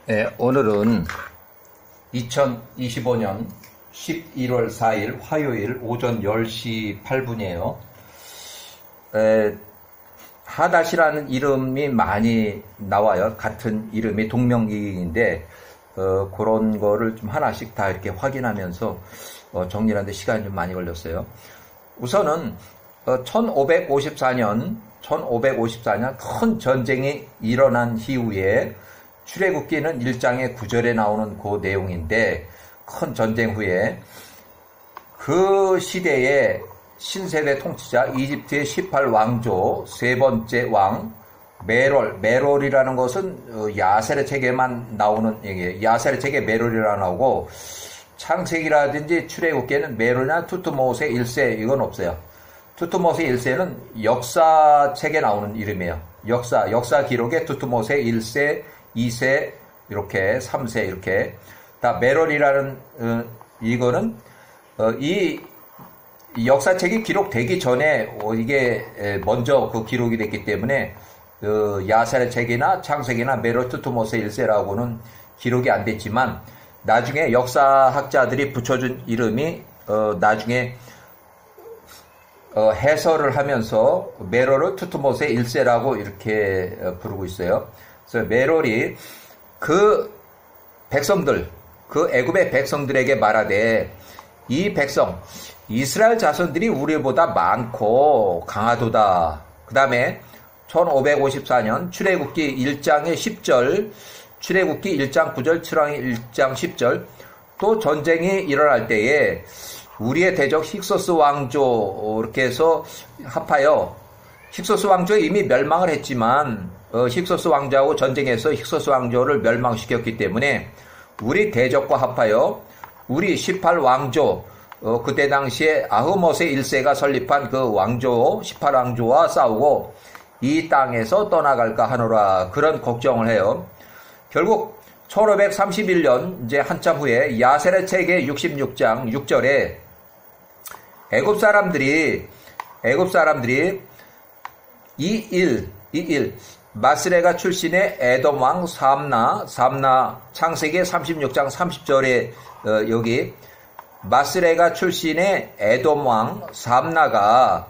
네, 오늘은 2025년 11월 4일 화요일 오전 10시 8분이에요. 하닷이라는 이름이 많이 나와요. 같은 이름이 동명이인데 그런 거를 좀 하나씩 다 이렇게 확인하면서 정리하는데 시간이 좀 많이 걸렸어요. 우선은 1554년 큰 전쟁이 일어난 이후에 출애굽기는 1장의 9절에 나오는 그 내용인데, 큰 전쟁 후에 그 시대의 신세대 통치자 이집트의 18왕조 세 번째 왕 메롤이라는 것은 야세르 책에만 나오는 얘기예요. 야세르 책에 메롤이라 나오고 창세기라든지 출애굽기에는 메롤이나 투트모세 1세 이건 없어요. 투트모세 1세는 역사책에 나오는 이름이에요. 역사 기록에 투트모세 1세, 2세, 이렇게 3세 이렇게 다 메롤이라는 이거는 이 역사책이 기록되기 전에 이게 먼저 그 기록이 됐기 때문에 야세르 책이나 창세기나 메롤 투트모세 1세라고는 기록이 안 됐지만 나중에 역사학자들이 붙여준 이름이 나중에 해설을 하면서 메롤을 투트모세 1세라고 이렇게 부르고 있어요. 그래서 메롤이 그 백성들, 그 애굽의 백성들에게 말하되 이 백성, 이스라엘 자손들이 우리보다 많고 강하도다. 그 다음에 1554년 출애굽기 1장의 10절, 출애굽기 1장 9절, 출애굽기 1장 10절 또 전쟁이 일어날 때에 우리의 대적 힉소스 왕조 이렇게 해서 합하여 힉소스 왕조 이미 멸망을 했지만 힉소스 왕조하고 전쟁에서 힉소스 왕조를 멸망시켰기 때문에 우리 대적과 합하여 우리 18왕조 그때 당시에 아흐모세 1세가 설립한 그 왕조 18왕조와 싸우고 이 땅에서 떠나갈까 하노라 그런 걱정을 해요. 결국 1531년 이제 한참 후에 야세르 책의 66장 6절에 애굽 사람들이 이일 마스레가 출신의 에돔 왕 삼나 창세기 36장 30절에 여기 마스레가 출신의 에돔 왕 삼나가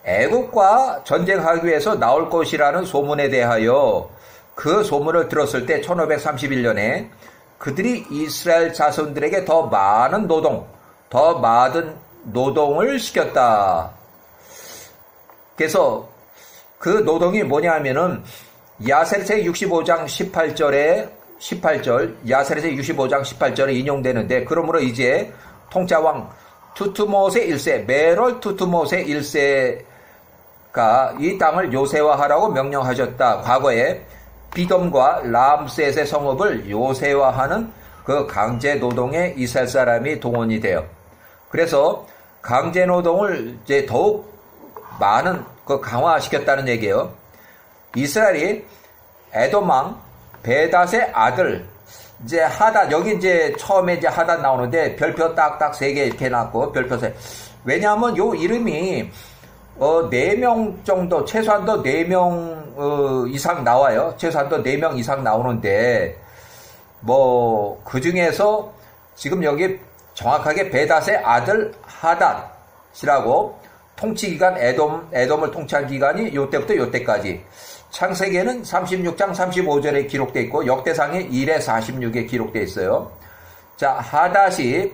애굽과 전쟁하기 위해서 나올 것이라는 소문에 대하여 그 소문을 들었을 때 1531년에 그들이 이스라엘 자손들에게 더 많은 노동을 시켰다. 그래서 그 노동이 뭐냐면은 야세르책 65장 18절 야세르책 65장 18절에 인용되는데 그러므로 이제 통짜왕 투트모세 1세 메롤 투트모세 1세가 이 땅을 요새화하라고 명령하셨다. 과거에 비돔과 람셋의 성읍을 요새화하는 그 강제 노동에 이스라엘 사람이 동원이 돼요. 그래서 강제 노동을 이제 더욱 많은 그 강화시켰다는 얘기예요. 이스라엘이 에돔 왕 베닷의 아들 이제 하닷 여기 이제 처음에 이제 하닷 나오는데 별표 딱딱 3개 이렇게 나왔고 별표 세. 왜냐하면 요 이름이 4명 정도 최소한도 4명 이상 나와요. 최소한도 4명 이상 나오는데 뭐 그 중에서 지금 여기 정확하게 베닷의 아들 하닷이라고 통치기간 에돔을 통치한 기간이 요때부터 요때까지 창세기에는 36장 35절에 기록되어 있고 역대상에 1에 46에 기록되어 있어요. 자, 하닷이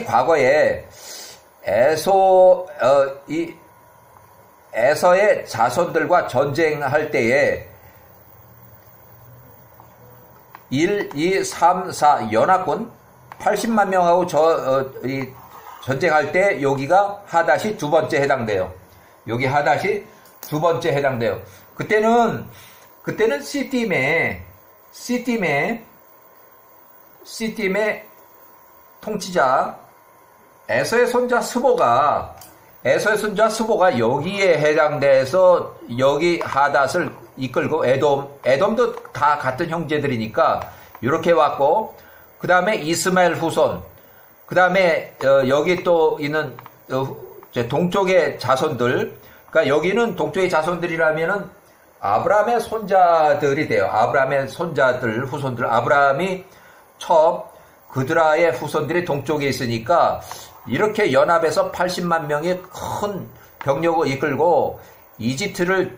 과거에 에서의 자손들과 전쟁할 때에 1, 2, 3, 4 연합군 80만 명하고 전쟁할 때 여기가 하닷이 두 번째 해당돼요. 여기 하닷이 두 번째 해당돼요. 그때는 시딤의 통치자 에서의 손자 스보가 여기에 해당돼서 여기 하닷을 이끌고 에돔도 다 같은 형제들이니까 이렇게 왔고 그 다음에 이스마엘 후손 그 다음에 여기 또 있는 동쪽의 자손들 그러니까 여기는 동쪽의 자손들이라면은 아브라함의 손자들이 돼요. 아브라함의 손자들, 후손들. 아브라함이 처음 그드라의 후손들이 동쪽에 있으니까 이렇게 연합해서 80만 명의 큰 병력을 이끌고 이집트를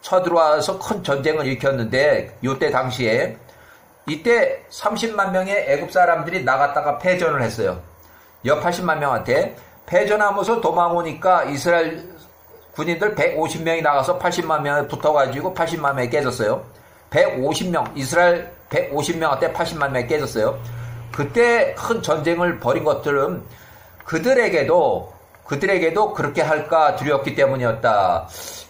쳐들어와서 큰 전쟁을 일으켰는데 이때 당시에 이때 30만 명의 애굽 사람들이 나갔다가 패전을 했어요. 여 80만 명한테 패전하면서 도망오니까 이스라엘 군인들 150명이 나가서 80만 명에 붙어가지고 80만 명이 깨졌어요. 150명, 이스라엘 150명한테 80만 명이 깨졌어요. 그때 큰 전쟁을 벌인 것들은 그들에게도 그렇게 할까 두려웠기 때문이었다.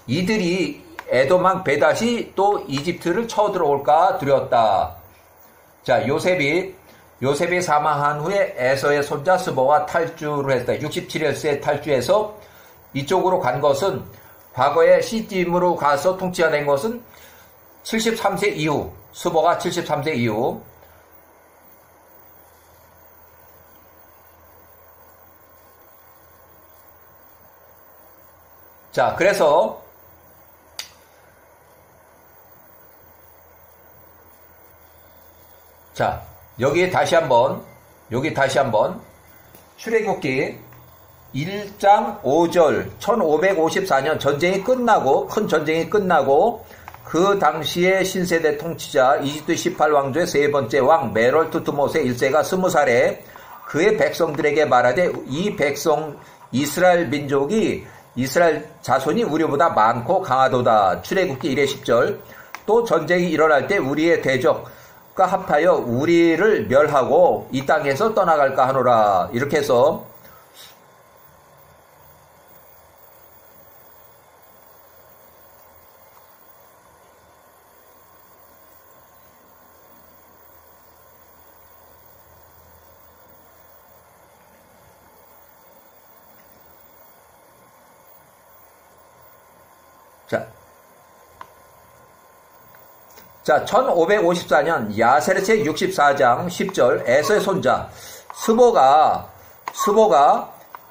이들이 에돔왕 베닷이 또 이집트를 쳐들어올까 두려웠다. 자, 요셉이 사망한 후에 에서의 손자 스보가 탈주를 했다. 67일세에 탈주해서 이쪽으로 간 것은 과거에 시딤으로 가서 통치가 된 것은 73세 이후, 스보가 73세 이후. 자, 그래서 자, 여기 다시 한번 출애굽기 1장 5절 1554년 전쟁이 끝나고 큰 전쟁이 끝나고 그 당시의 신세대 통치자 이집트 18왕조의 세 번째 왕 메롤 투트모세 1세가 20살에 그의 백성들에게 말하되 이 백성 이스라엘 민족이 이스라엘 자손이 우리보다 많고 강하도다. 출애굽기 1의 10절 또 전쟁이 일어날 때 우리의 대적과 합하여 우리를 멸하고 이 땅에서 떠나갈까 하노라. 이렇게 해서 자, 1554년 야세렛의 64장 10절 에서의 손자 스보가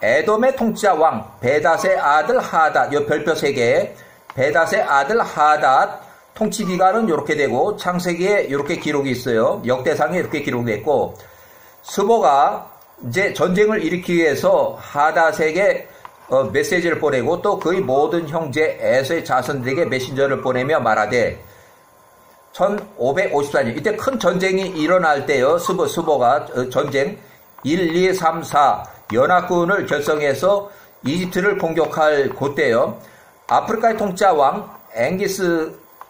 에돔의 통치자 왕 베닷의 아들 하닷, 요 별표 3개 베닷의 아들 하닷 통치 기간은 이렇게 되고 창세기에 이렇게 기록이 있어요. 역대상에 이렇게 기록됐고 스보가 이제 전쟁을 일으키기 위해서 하닷에게 메시지를 보내고 또 그의 모든 형제 에서의 자손들에게 메신저를 보내며 말하되 1554년 이때 큰 전쟁이 일어날 때요. 스보가 전쟁 1, 2, 3, 4 연합군을 결성해서 이집트를 공격할 그때요. 아프리카의 통치자 왕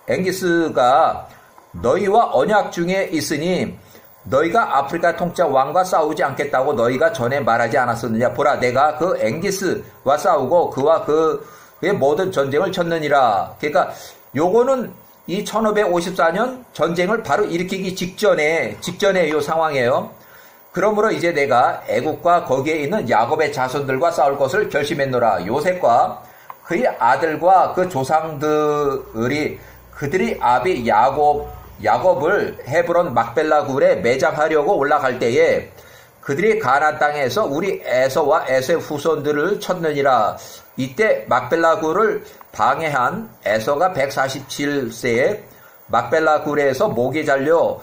엥기스가 너희와 언약 중에 있으니 너희가 아프리카 통치자 왕과 싸우지 않겠다고 너희가 전에 말하지 않았었느냐. 보라 내가 그 엥기스와 싸우고 그와 그의 모든 전쟁을 쳤느니라. 그러니까 요거는 이 1554년 전쟁을 바로 일으키기 직전에 요 상황이에요. 그러므로 이제 내가 애국과 거기에 있는 야곱의 자손들과 싸울 것을 결심했노라. 요셉과 그의 아들과 그 조상들이 그들이 아비 야곱을 헤브론 막벨라 굴에 매장하려고 올라갈 때에 그들이 가나안 땅에서 우리 에서와 에서의 후손들을 쳤느니라. 이때 막벨라 굴을 방해한 에서가 147세에 막벨라 굴에서 목이 잘려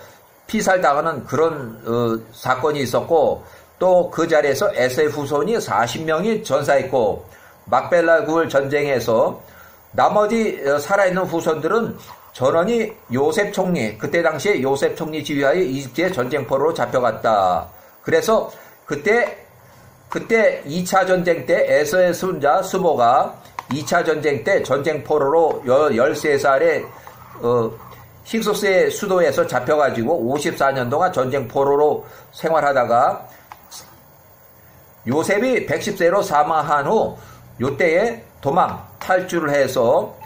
피살당하는 그런 사건이 있었고 또 그 자리에서 에서의 후손이 40명이 전사했고 막벨라 굴 전쟁에서 나머지 살아있는 후손들은 전원이 요셉 총리 그때 당시에 요셉 총리 지휘하에 이집트의 전쟁포로로 잡혀갔다. 그래서 그때 2차 전쟁 때 에서의 손자 스보가 2차 전쟁 때 전쟁포로로 13살에 힉소스의 수도에서 잡혀가지고 54년 동안 전쟁포로로 생활하다가 요셉이 110세로 사망한 후 요때에 탈주를 해서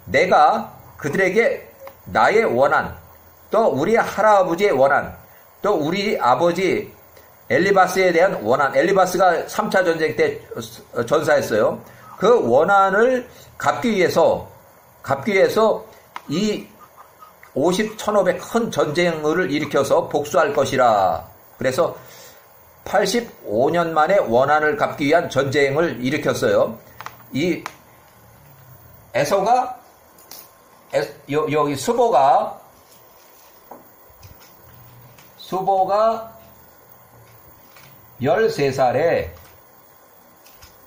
내가 그들에게 나의 원한 또 우리 할아버지의 원한 또 우리 아버지 엘리바스에 대한 원한 엘리바스가 3차 전쟁 때 전사했어요. 그 원한을 갚기 위해서 이 1500 큰 전쟁을 일으켜서 복수할 것이라. 그래서 85년 만에 원한을 갚기 위한 전쟁을 일으켰어요. 이 에서가 여기 수보가 13살에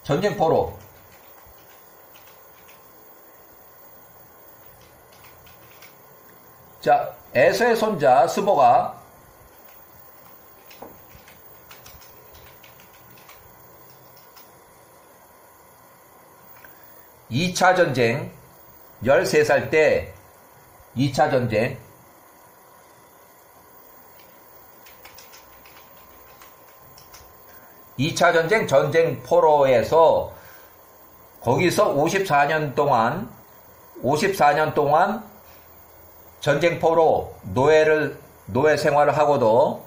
전쟁포로 자, 에서의 손자 스보가 2차 전쟁 13살 때 2차 전쟁 전쟁포로에서 거기서 54년 동안 전쟁포로 노예 생활을 하고도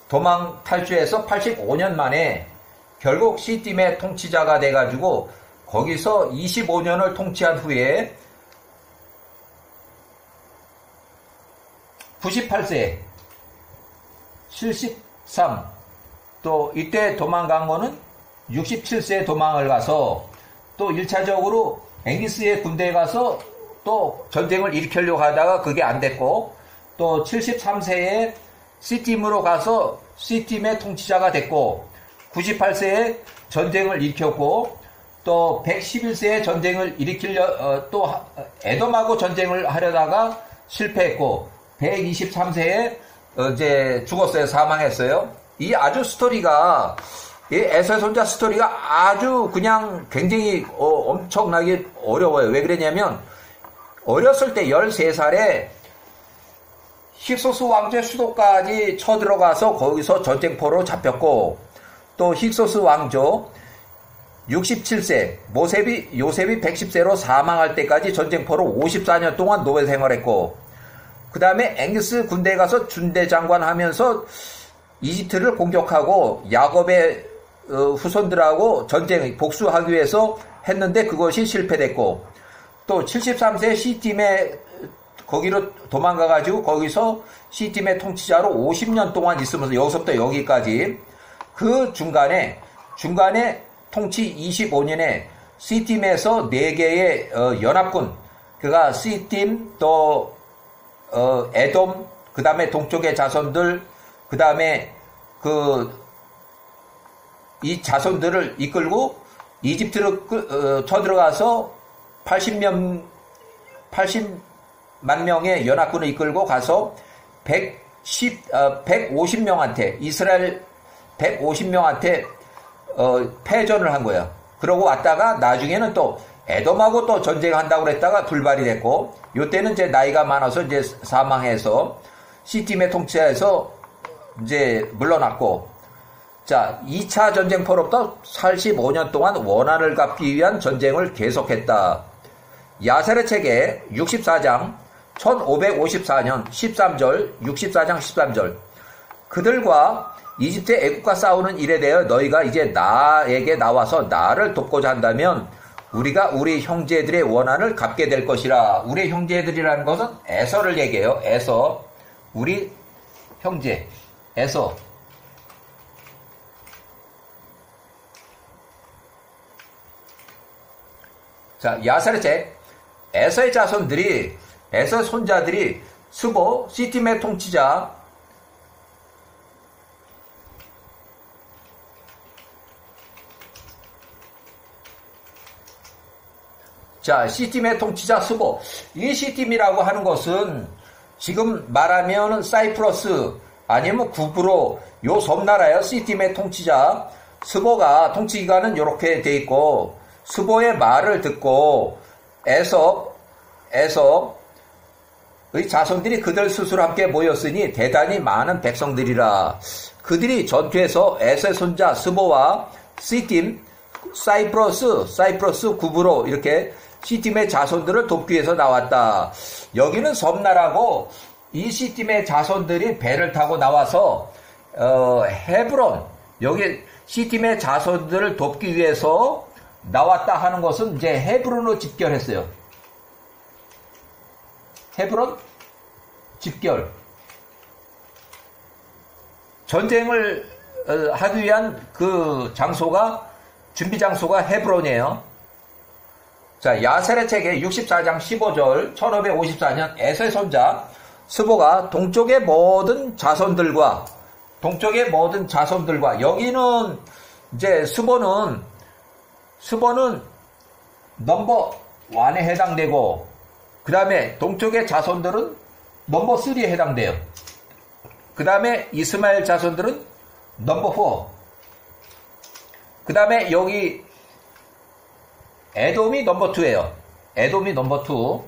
도망 탈주해서 85년 만에 결국 시팀의 통치자가 돼가지고 거기서 25년을 통치한 후에 98세 73 또 이때 도망간 거는 67세에 도망을 가서 또 1차적으로 앵기스의 군대에 가서 또 전쟁을 일으키려고 하다가 그게 안 됐고 또 73세에 C팀으로 가서 C팀의 통치자가 됐고 98세에 전쟁을 일으켰고 또 111세에 전쟁을 또 에돔하고 전쟁을 하려다가 실패했고 123세에 이제 죽었어요. 사망했어요. 이 아주 스토리가 이 에서의 손자 스토리가 아주 그냥 굉장히 엄청나게 어려워요. 왜 그러냐면 어렸을 때 13살에 힉소스 왕조의 수도까지 쳐들어가서 거기서 전쟁포로 잡혔고 또 힉소스 왕조 67세 요셉이 110세로 사망할 때까지 전쟁포로 54년 동안 노예 생활했고 그 다음에 앵기스 군대에 가서 준대장관 하면서 이집트를 공격하고 야곱의 후손들하고 전쟁 복수하기 위해서 했는데 그것이 실패됐고 또 73세 C팀에 거기로 도망가가지고 거기서 C팀의 통치자로 50년 동안 있으면서 여기서부터 여기까지 그 중간에 통치 25년에 C팀에서 4개의 연합군 그가 C팀 또 에돔 그 다음에 동쪽의 자손들 그 다음에 이 자손들을 이끌고 이집트로 쳐들어가서 80만 명의 연합군을 이끌고 가서 150명한테 이스라엘 150명한테 패전을 한 거야. 그러고 왔다가 나중에는 또 에돔하고 또 전쟁한다고 그랬다가 불발이 됐고 요때는 이제 나이가 많아서 이제 사망해서 C팀의 통치하에서 이제 물러났고 자 2차 전쟁포로부터 45년 동안 원한을 갚기 위한 전쟁을 계속했다. 야세르 책의 64장 1554년 13절 64장 13절 그들과 이집트의 애국과 싸우는 일에 대하여 너희가 이제 나에게 나와서 나를 돕고자 한다면 우리가 우리 형제들의 원한을 갚게 될 것이라. 우리 형제들이라는 것은 에서를 얘기해요. 에서 우리 형제 에서 자 야세르 책 에서의 자손들이 에서의 손자들이 스보 C팀의 통치자 자 C팀의 통치자 스보 이 C팀이라고 하는 것은 지금 말하면 사이프러스 아니면 구브로 요 섬나라예요. C팀의 통치자 스보가 통치기간은 이렇게 돼 있고 스보의 말을 듣고 에서의 자손들이 그들 스스로 함께 모였으니 대단히 많은 백성들이라. 그들이 전투에서 에서의 손자 스보와 C팀 사이프러스 구브로 이렇게 C팀의 자손들을 돕기 위해서 나왔다. 여기는 섬나라고 이 C팀의 자손들이 배를 타고 나와서 헤브론 여기 C팀의 자손들을 돕기 위해서 나왔다 하는 것은 이제 헤브론으로 집결했어요. 헤브론 집결 전쟁을 하기 위한 그 장소가 준비 장소가 헤브론이에요. 자, 야세렛 책의 64장 15절 1554년 에서의 손자 스보가 동쪽의 모든 자손들과 여기는 이제 스보는 넘버 1에 해당되고 그 다음에 동쪽의 자손들은 넘버 3에 해당돼요. 그 다음에 이스마엘 자손들은 넘버 4. 그 다음에 여기 에돔이 넘버 2예요. 에돔이 넘버 2.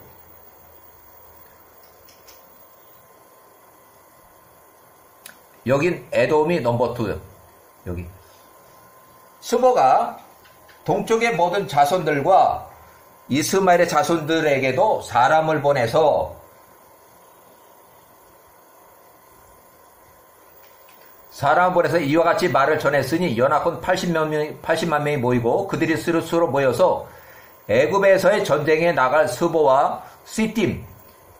여긴 에돔이 넘버 2요. 여기. 스보가 동쪽의 모든 자손들과 이스마엘의 자손들에게도 사람을 보내서 이와 같이 말을 전했으니 연합군 80만 명이 모이고 그들이 스스로 모여서 애굽에서의 전쟁에 나갈 스보와 시팀,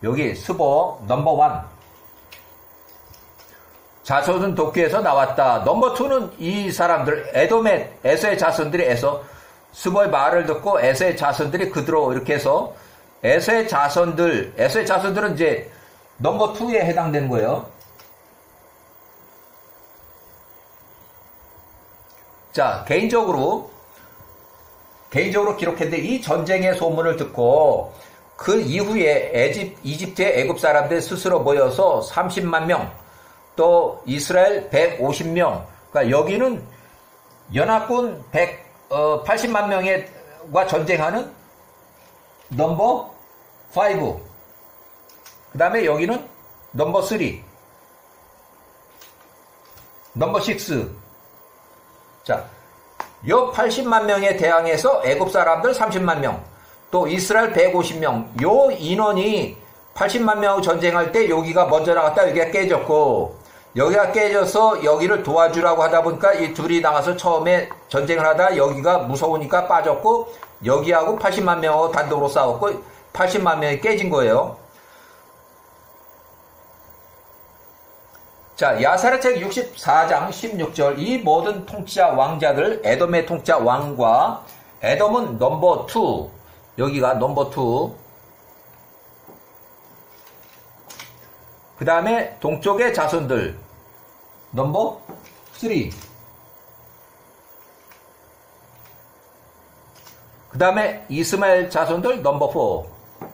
여기 스보 넘버 1 자손은 도끼에서 나왔다. 넘버 2는 이 사람들 에서의 자손들이 스보의 말을 듣고 에서의 자손들이 그대로 이렇게 해서 에서의 자손들은 이제 넘버 2에 해당되는 거예요. 자, 개인적으로 기록했는데 이 전쟁의 소문을 듣고 그 이후에 이집트의 애굽 사람들 스스로 모여서 30만 명, 또 이스라엘 150명, 그러니까 여기는 연합군 80만 명과 전쟁하는 넘버 5, 그 다음에 여기는 넘버 3, 넘버 6. 자, 요 80만 명에 대항해서 애굽 사람들 30만 명, 또 이스라엘 150명, 요 인원이 80만 명 전쟁할 때 여기가 먼저 나갔다 여기가 깨졌고, 여기가 깨져서 여기를 도와주라고 하다 보니까 이 둘이 나가서 처음에 전쟁을 하다 여기가 무서우니까 빠졌고, 여기하고 80만 명하고 단독으로 싸웠고 80만 명이 깨진 거예요. 자, 야사렛 책 64장 16절 이 모든 통치자 왕자들, 에돔의 통치자 왕과 에돔은 넘버 2, 여기가 넘버 2, 그 다음에 동쪽의 자손들 넘버 3, 그 다음에 이스마엘 자손들 넘버 4.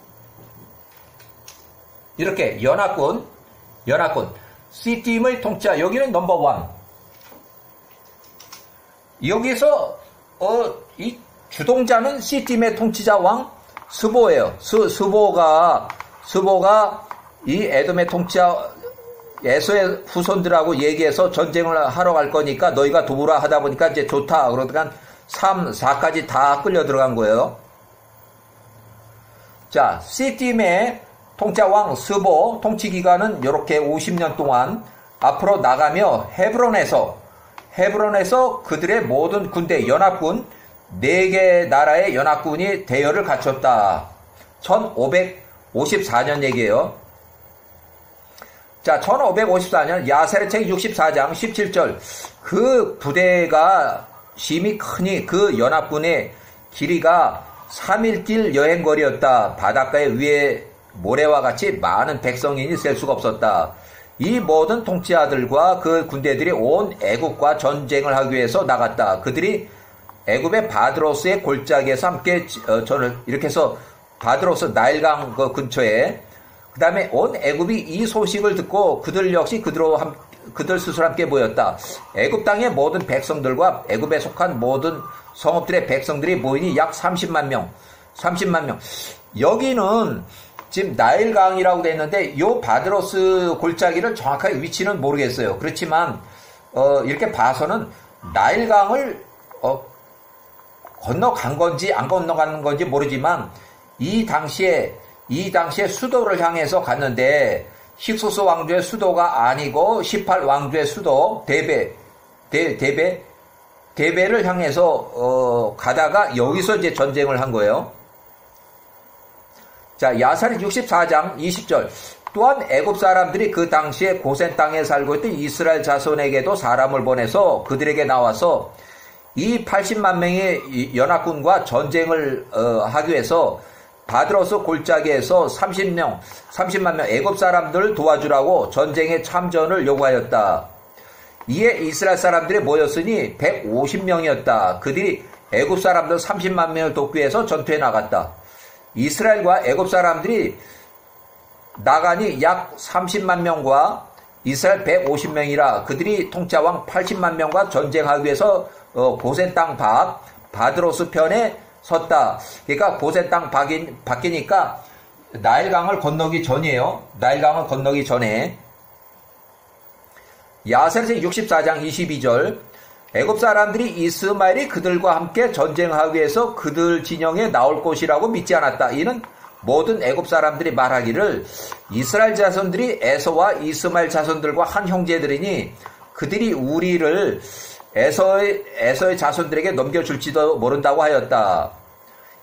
이렇게 연합군 C팀의 통치자 여기는 넘버 1. 여기서 이 주동자는 C팀의 통치자 왕 스보예요. 스보가 이 에돔의 통치자 에서의 후손들하고 얘기해서 전쟁을 하러 갈 거니까 너희가 도우라 하다 보니까 이제 좋다. 그러니까 3, 4까지 다 끌려 들어간 거예요. 자, C팀의 통치자 왕 스보 통치 기간은 이렇게 50년 동안 앞으로 나가며 헤브론에서 그들의 모든 군대 연합군 4개 나라의 연합군이 대열을 갖췄다. 1554년 얘기예요. 자, 1554년 야세렛 책 64장 17절 그 부대가 심히 크니 그 연합군의 길이가 3일길 여행거리였다. 바닷가에 위에 모래와 같이 많은 백성인이 셀 수가 없었다. 이 모든 통치자들과 그 군대들이 온 애굽과 전쟁을 하기 위해서 나갔다. 그들이 애굽의 바드로스의 골짜기에서 함께 이렇게 해서 바드로스 나일강 그 근처에, 그 다음에 온 애굽이 이 소식을 듣고 그들 역시 그들 스스로 함께 모였다. 애굽 땅의 모든 백성들과 애굽에 속한 모든 성읍들의 백성들이 모이니 약 30만 명. 여기는 지금 나일강이라고 되어 있는데 요 바드로스 골짜기를 정확하게 위치는 모르겠어요. 그렇지만 이렇게 봐서는 나일강을 건너간 건지 안 건너간 건지 모르지만 이 당시에 수도를 향해서 갔는데 힉소스 왕조의 수도가 아니고 18왕조의 수도 데베를 향해서 가다가 여기서 이제 전쟁을 한 거예요. 자, 야사렛 64장 20절 또한 애굽 사람들이 그 당시에 고센 땅에 살고 있던 이스라엘 자손에게도 사람을 보내서 그들에게 나와서 이 80만 명의 연합군과 전쟁을 하기 위해서 바드로스 골짜기에서 30만 명 애굽 사람들을 도와주라고 전쟁에 참전을 요구하였다. 이에 이스라엘 사람들이 모였으니 150명이었다. 그들이 애굽 사람들 30만 명을 돕기 위해서 전투에 나갔다. 이스라엘과 애굽 사람들이 나가니 약 30만 명과 이스라엘 150명이라 그들이 통짜왕 80만 명과 전쟁하기 위해서 고센 땅 밖 바드로스 편에 섰다. 그러니까 고센 땅 밖이니까 나일강을 건너기 전이에요. 나일강을 건너기 전에. 야세르서 64장 22절 애굽 사람들이 이스마엘이 그들과 함께 전쟁하기 위해서 그들 진영에 나올 것이라고 믿지 않았다. 이는 모든 애굽 사람들이 말하기를 이스라엘 자손들이 에서와 이스마엘 자손들과 한 형제들이니 그들이 우리를 에서의 자손들에게 넘겨줄지도 모른다고 하였다.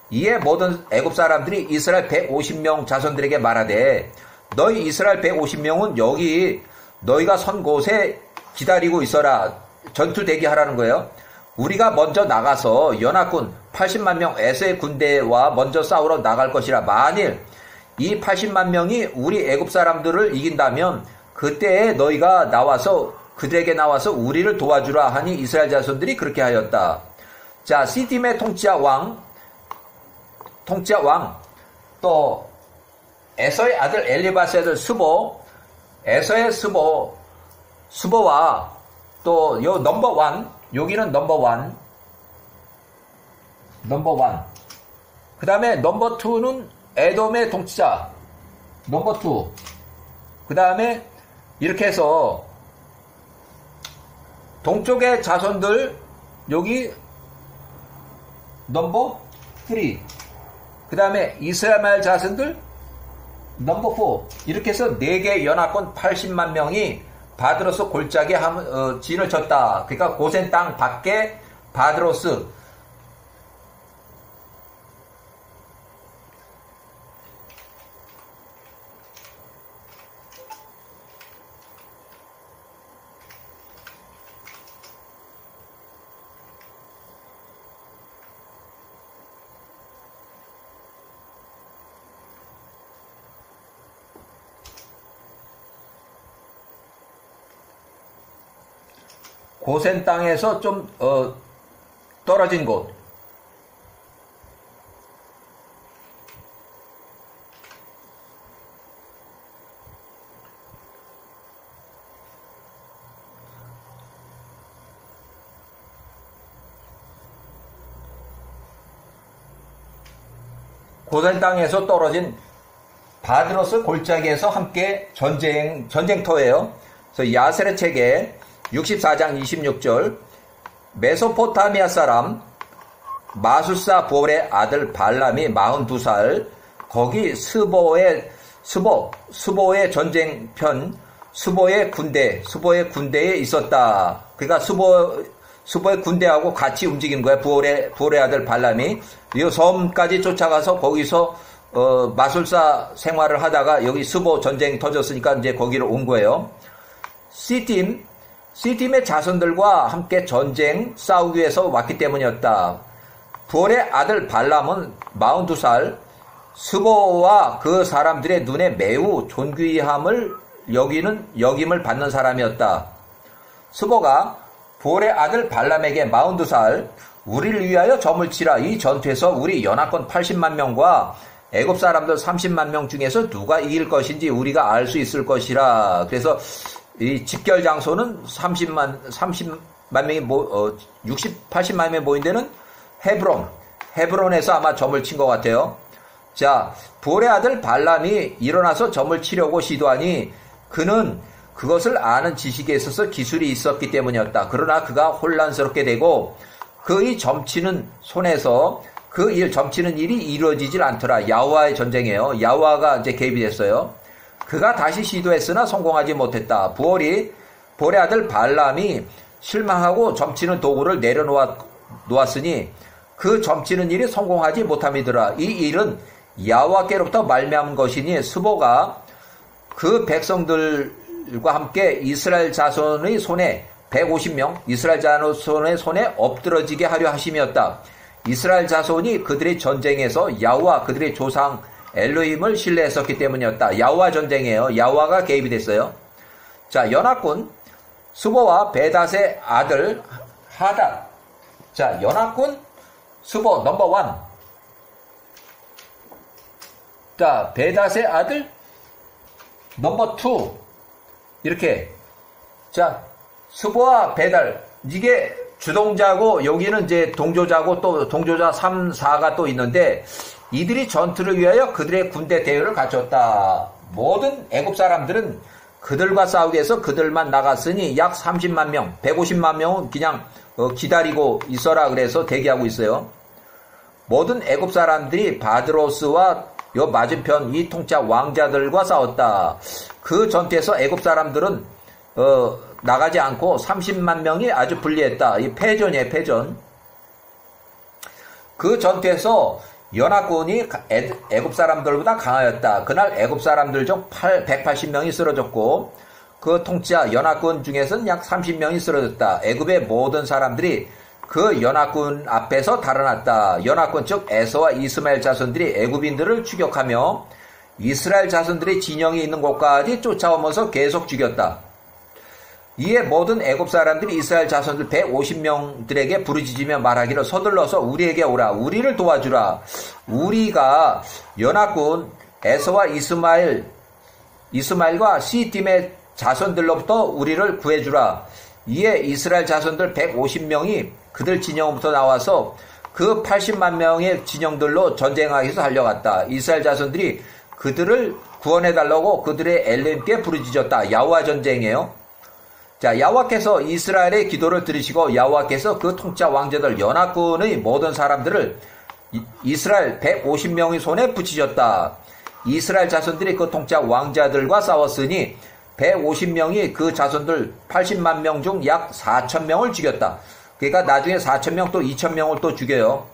이에 모든 애굽 사람들이 이스라엘 150명 자손들에게 말하되 너희 이스라엘 150명은 여기 너희가 선 곳에 기다리고 있어라. 전투 대기하라는 거예요. 우리가 먼저 나가서 연합군 80만 명 에서의 군대와 먼저 싸우러 나갈 것이라. 만일 이 80만 명이 우리 애굽 사람들을 이긴다면 그때에 너희가 그들에게 나와서 우리를 도와주라 하니 이스라엘 자손들이 그렇게 하였다. 자, 시딤의 통치자 왕, 또 에서의 아들 엘리바스의 아들 에서의 수보와 또 요 넘버원, 여기는 넘버원. 그 다음에 넘버2는 에돔의 통치자, 넘버2. 그 다음에 이렇게 해서 동쪽의 자손들, 여기 넘버3. 그 다음에 이스라엘 자손들 넘버4. 이렇게 해서 4개 연합군 80만 명이 바드로스 골짜기에 진을 쳤다. 그러니까 고센 땅 밖에 바드로스. 고센 땅에서 좀 떨어진 곳. 고센 땅에서 떨어진 바드로스 골짜기에서 함께 전쟁터예요. 그래서 야세르 책에 64장 26절 메소포타미아 사람 마술사 볼의 아들 발람이 42살 거기 스보의 전쟁편 스보의 군대에 있었다. 그러니까 스보의 군대하고 같이 움직인 거야. 볼의 아들 발람이 이 섬까지 쫓아가서 거기서 마술사 생활을 하다가 여기 스보 전쟁 터졌으니까 이제 거기로 온 거예요. 시딤의 자손들과 함께 전쟁 싸우기 위해서 왔기 때문이었다. 부올의 아들 발람은 42살, 스보와 그 사람들의 눈에 매우 존귀함을 여김을 받는 사람이었다. 스보가 부올의 아들 발람에게 42살, 우리를 위하여 점을 치라. 이 전투에서 우리 연합군 80만 명과 애굽 사람들 30만 명 중에서 누가 이길 것인지 우리가 알 수 있을 것이라. 그래서 이 집결 장소는 80만 명이 80만 명이 모인 데는 헤브론에서 아마 점을 친 것 같아요. 자, 부올의 아들 발람이 일어나서 점을 치려고 시도하니 그는 그것을 아는 지식에 있어서 기술이 있었기 때문이었다. 그러나 그가 혼란스럽게 되고 그의 점치는 손에서 점치는 일이 이루어지질 않더라. 야호와의 전쟁이에요. 야호와가 이제 개입이 됐어요. 그가 다시 시도했으나 성공하지 못했다. 부올의 아들 발람이 실망하고 점치는 도구를 내려놓았으니 그 점치는 일이 성공하지 못함이더라. 이 일은 야호와께로부터 말미암은 것이니 스보가 그 백성들과 함께 이스라엘 자손의 손에 150명 이스라엘 자손의 손에 엎드러지게 하려 하심이었다. 이스라엘 자손이 그들의 전쟁에서 야훼와 그들의 조상 엘로힘을 신뢰했었기 때문이었다. 야훼와 전쟁이에요. 야훼가 개입이 됐어요. 자, 연합군 수보와 베닷의 아들 하닷. 자, 연합군 수보 넘버 1. 자, 베닷의 아들 넘버 2. 이렇게. 자, 수보와 베닷. 이게 주동자고 여기는 이제 동조자고 또 동조자 3, 4가 또 있는데 이들이 전투를 위하여 그들의 군대 대열을 갖췄다. 모든 애굽 사람들은 그들과 싸우기 위해서 그들만 나갔으니 약 30만 명, 150만 명은 그냥 기다리고 있어라 그래서 대기하고 있어요. 모든 애굽 사람들이 바드로스와 요 맞은편 이 통짜 왕자들과 싸웠다. 그 전투에서 애굽 사람들은 나가지 않고 30만 명이 아주 불리했다. 이 패전이에요, 패전. 그 전투에서 연합군이 애굽 사람들보다 강하였다. 그날 애굽 사람들 중 180명이 쓰러졌고 그 통치자 연합군 중에서는 약 30명이 쓰러졌다. 애굽의 모든 사람들이 그 연합군 앞에서 달아났다. 연합군 즉 에서와 이스마엘 자손들이 애굽인들을 추격하며 이스라엘 자손들의 진영이 있는 곳까지 쫓아오면서 계속 죽였다. 이에 모든 애굽 사람들이 이스라엘 자손들 150명들에게 부르짖으며 말하기를 서둘러서 우리에게 오라. 우리를 도와주라. 우리가 연합군 에서와 이스마엘과 시팀의 자손들로부터 우리를 구해주라. 이에 이스라엘 자손들 150명이 그들 진영부터 나와서 그 80만 명의 진영들로 전쟁하기 위해서 달려갔다. 이스라엘 자손들이 그들을 구원해달라고 그들의 엘림께 부르짖었다. 야훼와 전쟁이에요. 자, 야훼께서 이스라엘의 기도를 들으시고 야훼께서 그 통짜 왕자들 연합군의 모든 사람들을 이스라엘 150명의 손에 붙이셨다. 이스라엘 자손들이 그 통짜 왕자들과 싸웠으니 150명이 그 자손들 80만 명 중 약 4,000명을 죽였다. 그러니까 나중에 4,000명 또 2,000명을 또 죽여요.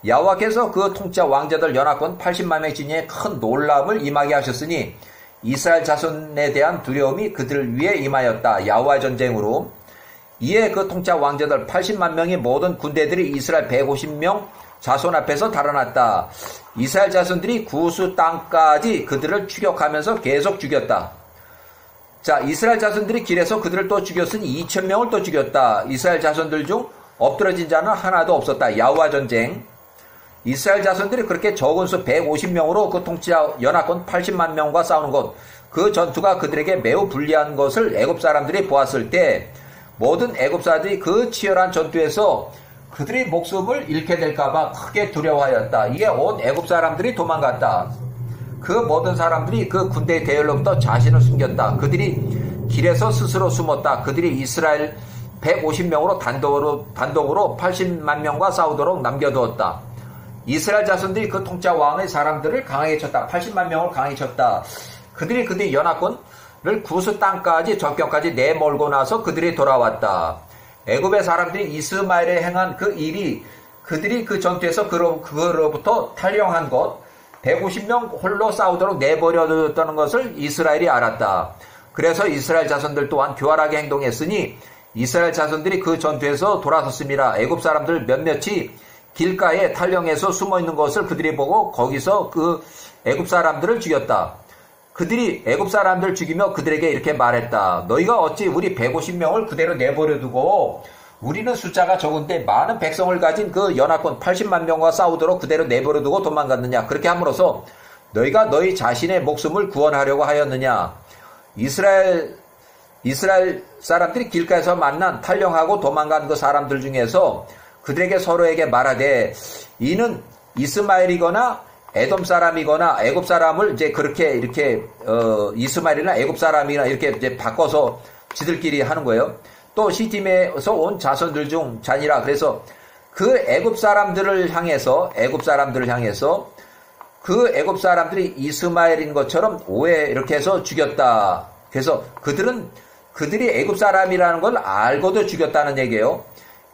야훼께서 그 통짜 왕자들 연합군 80만 명의 진영에 큰 놀람을 임하게 하셨으니 이스라엘 자손에 대한 두려움이 그들 위에 임하였다. 야훼 전쟁으로. 이에 그 통짜 왕자들 80만 명의 모든 군대들이 이스라엘 150명 자손 앞에서 달아났다. 이스라엘 자손들이 구스 땅까지 그들을 추격하면서 계속 죽였다. 자, 이스라엘 자손들이 길에서 그들을 또 죽였으니 2,000명을 또 죽였다. 이스라엘 자손들 중 엎드러진 자는 하나도 없었다. 야훼 전쟁. 이스라엘 자손들이 그렇게 적은 수 150명으로 그 통치자 연합군 80만 명과 싸우는 것, 그 전투가 그들에게 매우 불리한 것을 애굽 사람들이 보았을 때 모든 애굽 사람들이 그 치열한 전투에서 그들의 목숨을 잃게 될까봐 크게 두려워하였다. 이에 온 애굽 사람들이 도망갔다. 그 모든 사람들이 그 군대의 대열로부터 자신을 숨겼다. 그들이 길에서 스스로 숨었다. 그들이 이스라엘 150명으로 단독으로 80만 명과 싸우도록 남겨두었다. 이스라엘 자손들이 그 통짜 왕의 사람들을 강하게 쳤다. 80만 명을 강하게 쳤다. 그들이 연합군을 구스 땅까지 적경까지 내몰고 나서 그들이 돌아왔다. 애굽의 사람들이 이스마엘에 행한 그 일이 그들이 그 전투에서 그로부터 탈영한 것 150명 홀로 싸우도록 내버려뒀다는 것을 이스라엘이 알았다. 그래서 이스라엘 자손들 또한 교활하게 행동했으니 이스라엘 자손들이 그 전투에서 돌아섰습니다. 애굽 사람들 몇몇이 길가에 탈령해서 숨어있는 것을 그들이 보고 거기서 그 애굽 사람들을 죽였다. 그들이 애굽 사람들을 죽이며 그들에게 이렇게 말했다. 너희가 어찌 우리 150명을 그대로 내버려두고 우리는 숫자가 적은데 많은 백성을 가진 그 연합군 80만 명과 싸우도록 그대로 내버려두고 도망갔느냐. 그렇게 함으로써 너희가 너희 자신의 목숨을 구원하려고 하였느냐. 이스라엘 사람들이 길가에서 만난 탈령하고 도망간 그 사람들 중에서 그들에게 서로에게 말하되 이는 이스마엘이거나 에돔 사람이거나 애굽 사람을 이제 그렇게 이스마엘이나 애굽 사람이나 이렇게 이제 바꿔서 지들끼리 하는 거예요. 또 시팀에서 온 자손들 중 자니라. 그래서 그 애굽 사람들을 향해서 그 애굽 사람들이 이스마엘인 것처럼 오해 이렇게 해서 죽였다. 그래서 그들이 애굽 사람이라는 걸 알고도 죽였다는 얘기예요.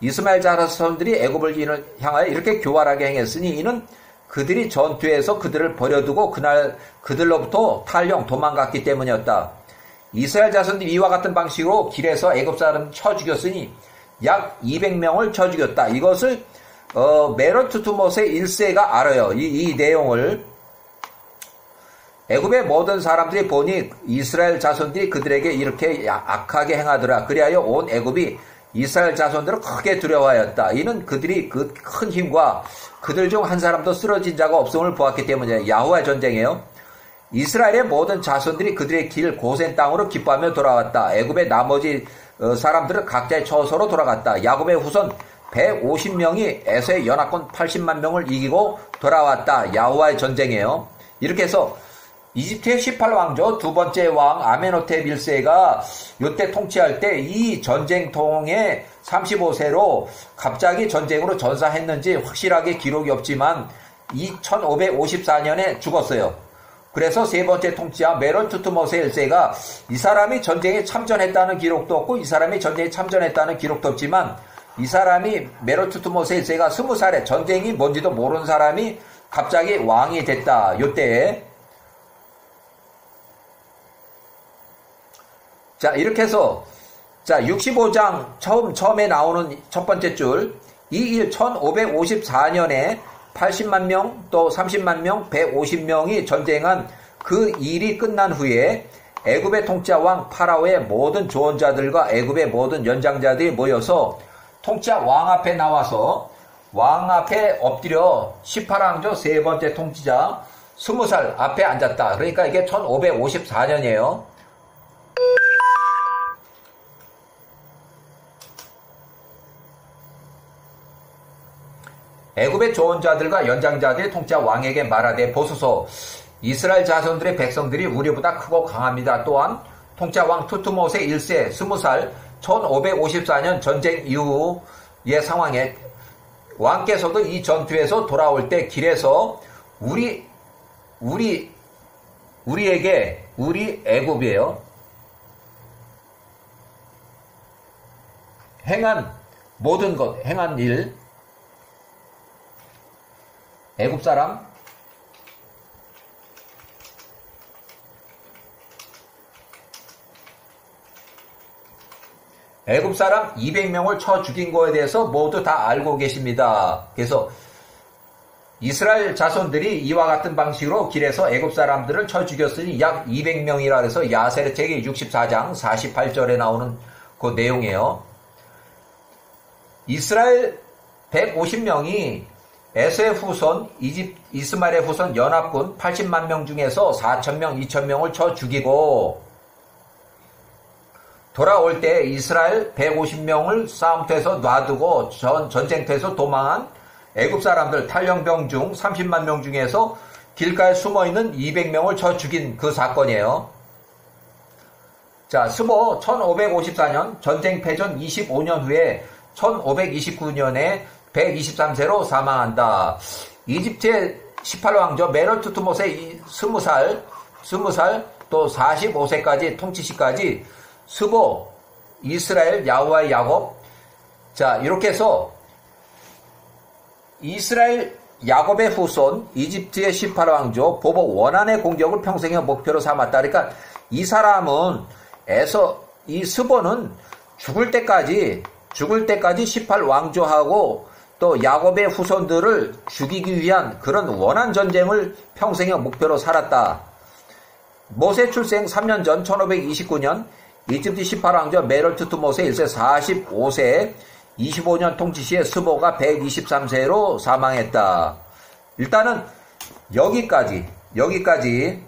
이스마엘 자손들이 애굽을 향하여 이렇게 교활하게 행했으니 이는 그들이 전투에서 그들을 버려두고 그날 그들로부터 탈령 도망갔기 때문이었다. 이스라엘 자손들이 이와 같은 방식으로 길에서 애굽 사람 쳐 죽였으니 약 200명을 쳐 죽였다. 이것을 메론 투투못의 1세가 알아요. 이 내용을. 애굽의 모든 사람들이 보니 이스라엘 자손들이 그들에게 이렇게 악하게 행하더라. 그리하여 온 애굽이 이스라엘 자손들을 크게 두려워하였다. 이는 그들이 그 큰 힘과 그들 중 한 사람도 쓰러진 자가 없음을 보았기 때문이에요. 야후와의 전쟁이에요. 이스라엘의 모든 자손들이 그들의 길 고센 땅으로 기뻐하며 돌아왔다. 애굽의 나머지 사람들은 각자의 처소로 돌아갔다. 야곱의 후손 150명이 에서의 연합군 80만 명을 이기고 돌아왔다. 야후와의 전쟁이에요. 이렇게 해서 이집트의 18왕조 두 번째 왕 아멘호텝 1세가 이때 통치할 때 이 전쟁통의 35세로 갑자기 전쟁으로 전사했는지 확실하게 기록이 없지만 1554년에 죽었어요. 그래서 세 번째 통치자 메론 투투못의 1세가 이 사람이 전쟁에 참전했다는 기록도 없고 이 사람이 전쟁에 참전했다는 기록도 없지만 이 사람이 메론 투투못의 1세가 20살에 전쟁이 뭔지도 모르는 사람이 갑자기 왕이 됐다. 요때 자, 이렇게 해서, 자, 65장 처음에 나오는 첫 번째 줄, 이 일 1554년에 80만 명, 또 30만 명, 150명이 전쟁한 그 일이 끝난 후에 애굽의 통치자 왕 파라오의 모든 조언자들과 애굽의 모든 연장자들이 모여서 통치자 왕 앞에 나와서 왕 앞에 엎드려 18왕조 세 번째 통치자 20살 앞에 앉았다. 그러니까 이게 1554년이에요. 애굽의 조언자들과 연장자들이 통치자 왕에게 말하되 보소서 이스라엘 자손들의 백성들이 우리보다 크고 강합니다. 또한 통치자 왕 투투못의 1세 20살 1554년 전쟁 이후의 상황에 왕께서도 이 전투에서 돌아올 때 길에서 우리 애굽이에요. 행한 모든 것, 행한 일 애굽 사람 애굽 사람 200명을 쳐 죽인 거에 대해서 모두 다 알고 계십니다. 그래서 이스라엘 자손들이 이와 같은 방식으로 길에서 애굽 사람들을 쳐 죽였으니 약 200명이라 해서 야세르 책의 64장 48절에 나오는 그 내용이에요. 이스라엘 150명이 에서의 후손, 이스마엘의 후손 연합군 80만 명 중에서 4,000명, 2,000명을 쳐 죽이고 돌아올 때 이스라엘 150명을 싸움터에서 놔두고 전쟁터에서 도망한 애굽 사람들 탈영병 중 30만 명 중에서 길가에 숨어있는 200명을 쳐 죽인 그 사건이에요. 자, 스보 1554년 전쟁 패전 25년 후에 1529년에 123세로 사망한다. 이집트의 18왕조 메론 투투못의 20살 또 45세까지 통치 시까지 스보, 이스라엘, 야후와의 야곱. 자, 이렇게 해서 이스라엘 야곱의 후손 이집트의 18왕조 보복 원한의 공격을 평생의 목표로 삼았다. 그러니까 이 사람은 이 스보는 죽을 때까지 18왕조하고 또 야곱의 후손들을 죽이기 위한 그런 원한 전쟁을 평생의 목표로 살았다. 모세 출생 3년 전 1529년 이집트 18왕조 메론 투투못의 1세 45세 25년 통치 시에 스보가 123세로 사망했다. 일단은 여기까지